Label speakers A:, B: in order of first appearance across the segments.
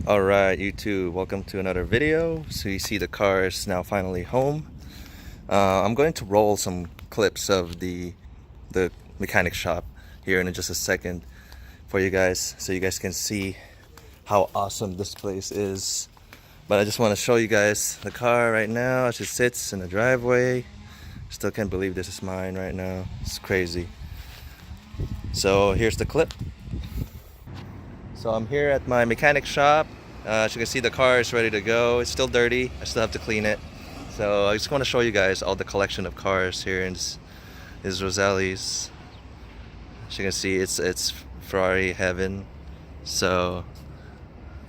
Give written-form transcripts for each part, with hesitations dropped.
A: Alright, YouTube, welcome to another video. So you see the car is now finally home. I'm going to roll some clips of the mechanic shop here in just a second for you guys, so you guys can see how awesome this place is. But I just want to show you guys the car right now as it sits in the driveway. Still can't believe this is mine right now. It's crazy. So here's the clip. So I'm here at my mechanic shop. As you can see, the car is ready to go. It's still dirty. I still have to clean it. So I just want to show you guys all the collection of cars here in this Rosales. As you can see, it's Ferrari heaven. So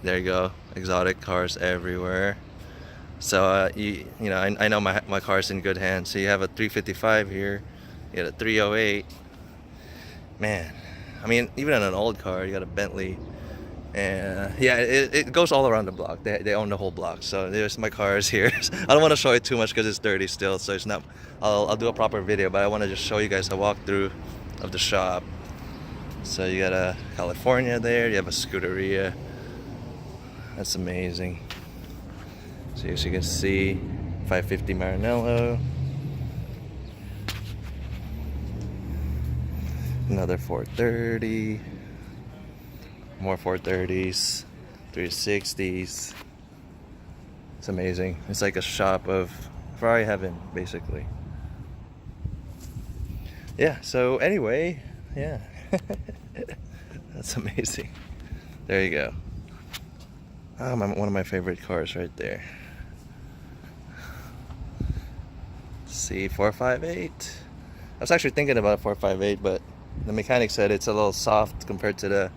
A: there you go, exotic cars everywhere. So you know, I know my car's in good hands. So you have a 355 here, you got a 308. Man, I mean, even in an old car, you got a Bentley. And yeah, it goes all around the block. They own the whole block. So there's my cars here. I don't want to show it too much because it's dirty still. So it's not. I'll do a proper video, but I want to just show you guys a walkthrough of the shop. So you got a California there. You have a Scuderia. That's amazing. So as you can see, 550 Maranello. Another 430. More 430s, 360s. It's amazing. It's like a shop of Ferrari heaven, basically. Yeah, so anyway, yeah. That's amazing. There you go. One of my favorite cars right there. See, 458. I was actually thinking about 458, but the mechanic said it's a little soft compared to the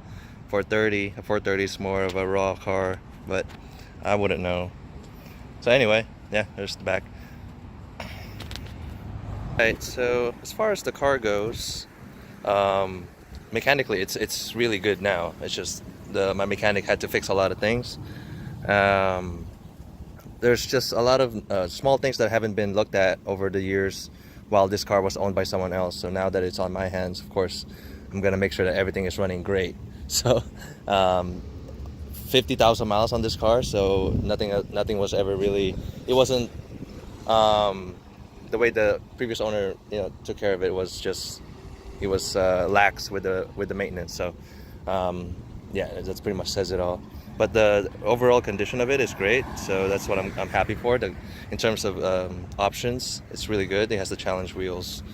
A: 430. A 430 is more of a raw car, but I wouldn't know. So anyway, yeah, there's the back. Alright, so as far as the car goes, mechanically it's really good now. It's just my mechanic had to fix a lot of things. There's just a lot of small things that haven't been looked at over the years while this car was owned by someone else. So now that it's on my hands, of course, I'm gonna make sure that everything is running great. So 50,000 miles on this car, so nothing was ever really, it wasn't the way the previous owner, you know, took care of it. Was just, he was lax with the maintenance. So yeah, that's pretty much says it all. But the overall condition of it is great, so that's what I'm happy for. In terms of options, it's really good. It has the challenge wheels,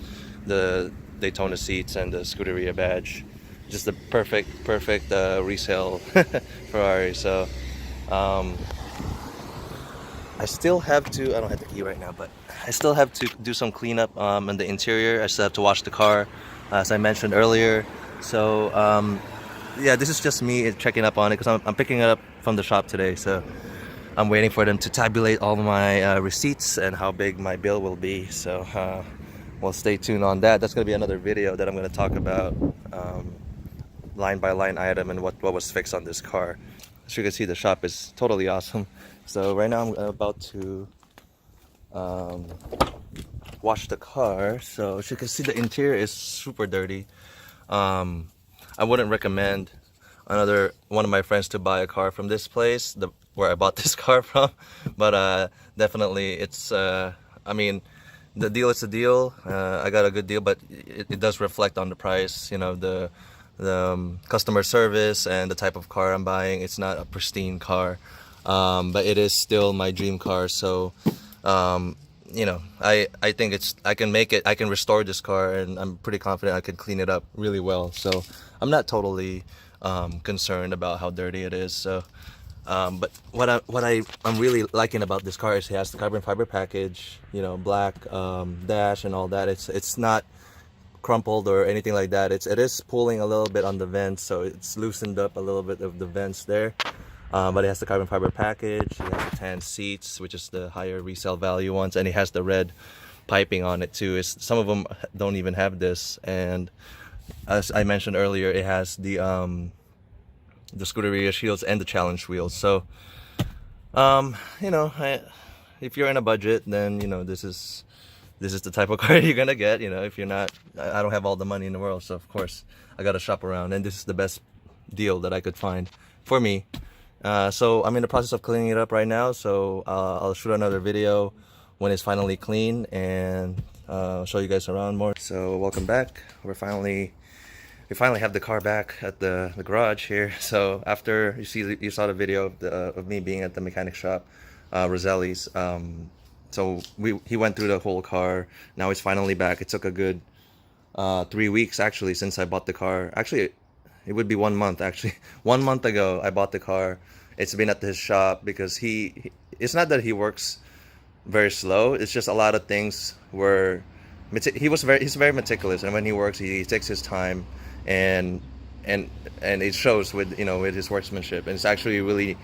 A: the Daytona seats, and the Scuderia badge. Just the perfect resale Ferrari. So I still have to, I don't have the key right now, but I still have to do some cleanup in the interior. I still have to wash the car, as I mentioned earlier. So yeah, this is just me checking up on it because I'm picking it up from the shop today. So I'm waiting for them to tabulate all my receipts and how big my bill will be. So well, stay tuned on that. That's going to be another video that I'm going to talk about line by line item and what was fixed on this car. As you can see, the shop is totally awesome. So right now I'm about to wash the car. So as you can see, the interior is super dirty. I wouldn't recommend one of my friends to buy a car from this place, where I bought this car from. But definitely, it's I mean, the deal is the deal. I got a good deal, but it does reflect on the price. You know, the customer service and the type of car I'm buying. It's not a pristine car, but it is still my dream car. So you know, I think I can make it. I can restore this car, and I'm pretty confident I can clean it up really well. So I'm not totally concerned about how dirty it is. So but what I'm really liking about this car is it has the carbon fiber package, you know, black dash and all that. It's not crumpled or anything like that. It is pulling a little bit on the vents, so it's loosened up a little bit of the vents there. But it has the carbon fiber package. It has the tan seats, which is the higher resale value ones, and it has the red piping on it too. Some of them don't even have this, and as I mentioned earlier, it has the Scuderia shields and the challenge wheels. So you know, if you're in a budget, then you know this is the type of car you're gonna get. You know, if you're not, I don't have all the money in the world, so of course I gotta shop around, and this is the best deal that I could find for me. So I'm in the process of cleaning it up right now, so I'll shoot another video when it's finally clean and show you guys around more. So welcome back. We finally have the car back at the garage here. So after you saw the video of me being at the mechanic shop, Roselli's. So he went through the whole car. Now it's finally back. It took a good 3 weeks actually since I bought the car. Actually, it would be 1 month actually. 1 month ago I bought the car. It's been at his shop because it's not that he works very slow. It's just a lot of things were he's very meticulous, and when he works, he takes his time, and and it shows with with his workmanship. And it's actually really,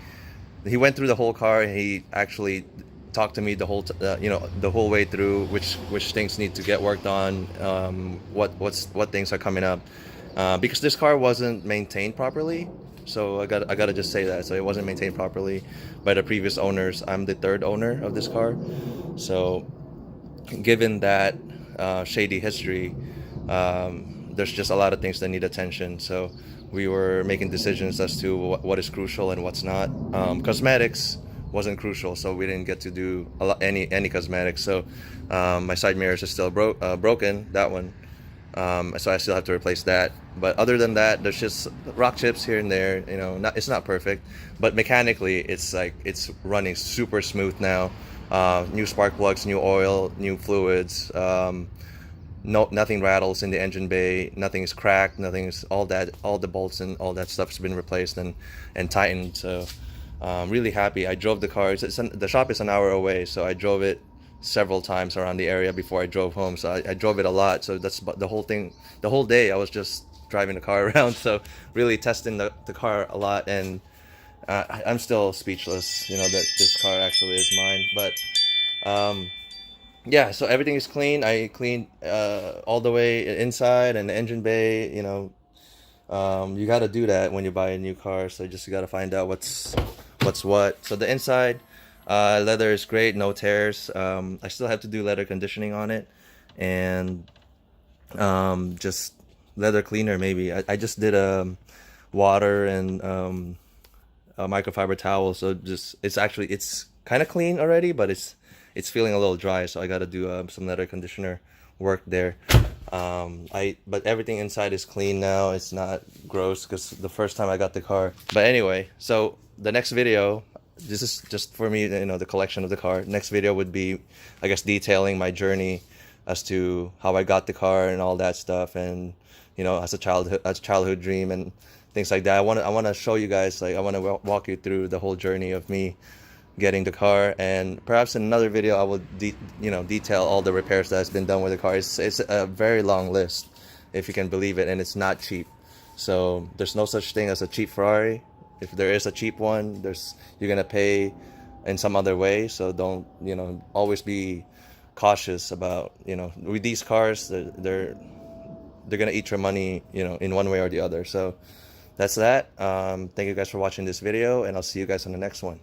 A: he went through the whole car, and he actually talked to me the the whole way through which things need to get worked on, what things are coming up, because this car wasn't maintained properly. So I gotta just say that. So it wasn't maintained properly by the previous owners. I'm the third owner of this car. So given that shady history, there's just a lot of things that need attention. So we were making decisions as to what is crucial and what's not. Cosmetics wasn't crucial, so we didn't get to do any cosmetics. So my side mirrors are still broken, that one. So I still have to replace that. But other than that, there's just rock chips here and there. It's not perfect, but mechanically, it's running super smooth now. New spark plugs, new oil, new fluids. Nothing rattles in the engine bay. Nothing is cracked. All the bolts and all that stuff's been replaced and tightened. So really happy. I drove the car. The shop is an hour away, so I drove it several times around the area before I drove home. So I drove it a lot. So that's the whole thing. The whole day I was just driving the car around. So really testing the car a lot, and I'm still speechless, that this car actually is mine. But yeah, so everything is clean. I cleaned all the way inside and the engine bay. You got to do that when you buy a new car. So you got to find out what's what. So the inside, leather is great, no tears. I still have to do leather conditioning on it, and just leather cleaner maybe. I just did water and a microfiber towel. So it's kind of clean already, but it's feeling a little dry. So I got to do some leather conditioner work there. But everything inside is clean now. It's not gross because the first time I got the car. But anyway, so the next video, this is just for me, the collection of the car. Next video would be, I guess, detailing my journey as to how I got the car and all that stuff, and as a childhood dream and things like that. I want to show you guys, I want to walk you through the whole journey of me getting the car, and perhaps in another video I will detail all the repairs that has been done with the car. It's a very long list, if you can believe it, and it's not cheap. So there's no such thing as a cheap Ferrari. If there is a cheap one, you're gonna pay in some other way. So don't always be cautious about with these cars. They're gonna eat your money in one way or the other. So that's that. Thank you guys for watching this video, and I'll see you guys on the next one.